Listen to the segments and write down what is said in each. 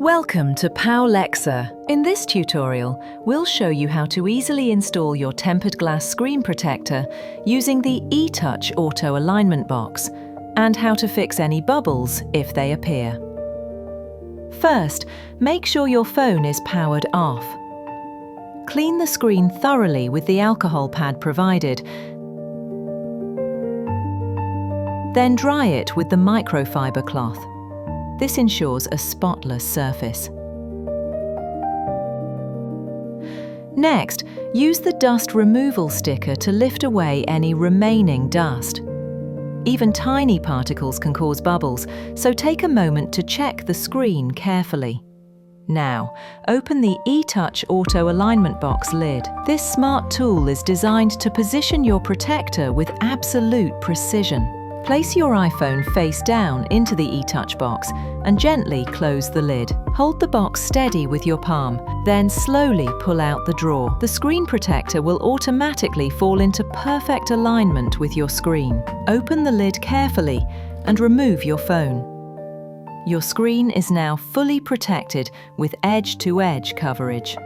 Welcome to Powlexa. In this tutorial, we'll show you how to easily install your tempered glass screen protector using the eTouch Auto Alignment box and how to fix any bubbles if they appear. First, make sure your phone is powered off. Clean the screen thoroughly with the alcohol pad provided, then dry it with the microfiber cloth. This ensures a spotless surface. Next, use the dust removal sticker to lift away any remaining dust. Even tiny particles can cause bubbles, so take a moment to check the screen carefully. Now, open the eTouch Auto Alignment box lid. This smart tool is designed to position your protector with absolute precision. Place your iPhone face down into the eTouch box and gently close the lid. Hold the box steady with your palm, then slowly pull out the drawer. The screen protector will automatically fall into perfect alignment with your screen. Open the lid carefully and remove your phone. Your screen is now fully protected with edge-to-edge coverage.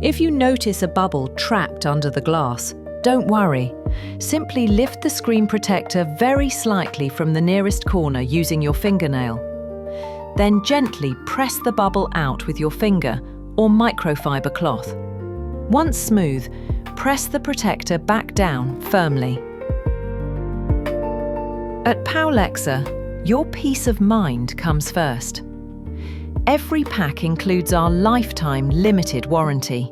If you notice a bubble trapped under the glass, don't worry. Simply lift the screen protector very slightly from the nearest corner using your fingernail. Then gently press the bubble out with your finger or microfiber cloth. Once smooth, press the protector back down firmly. At Powlexa, your peace of mind comes first. Every pack includes our lifetime limited warranty.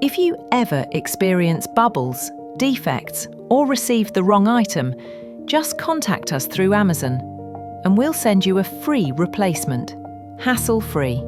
If you ever experience bubbles, defects, or receive the wrong item, just contact us through Amazon and we'll send you a free replacement, hassle-free.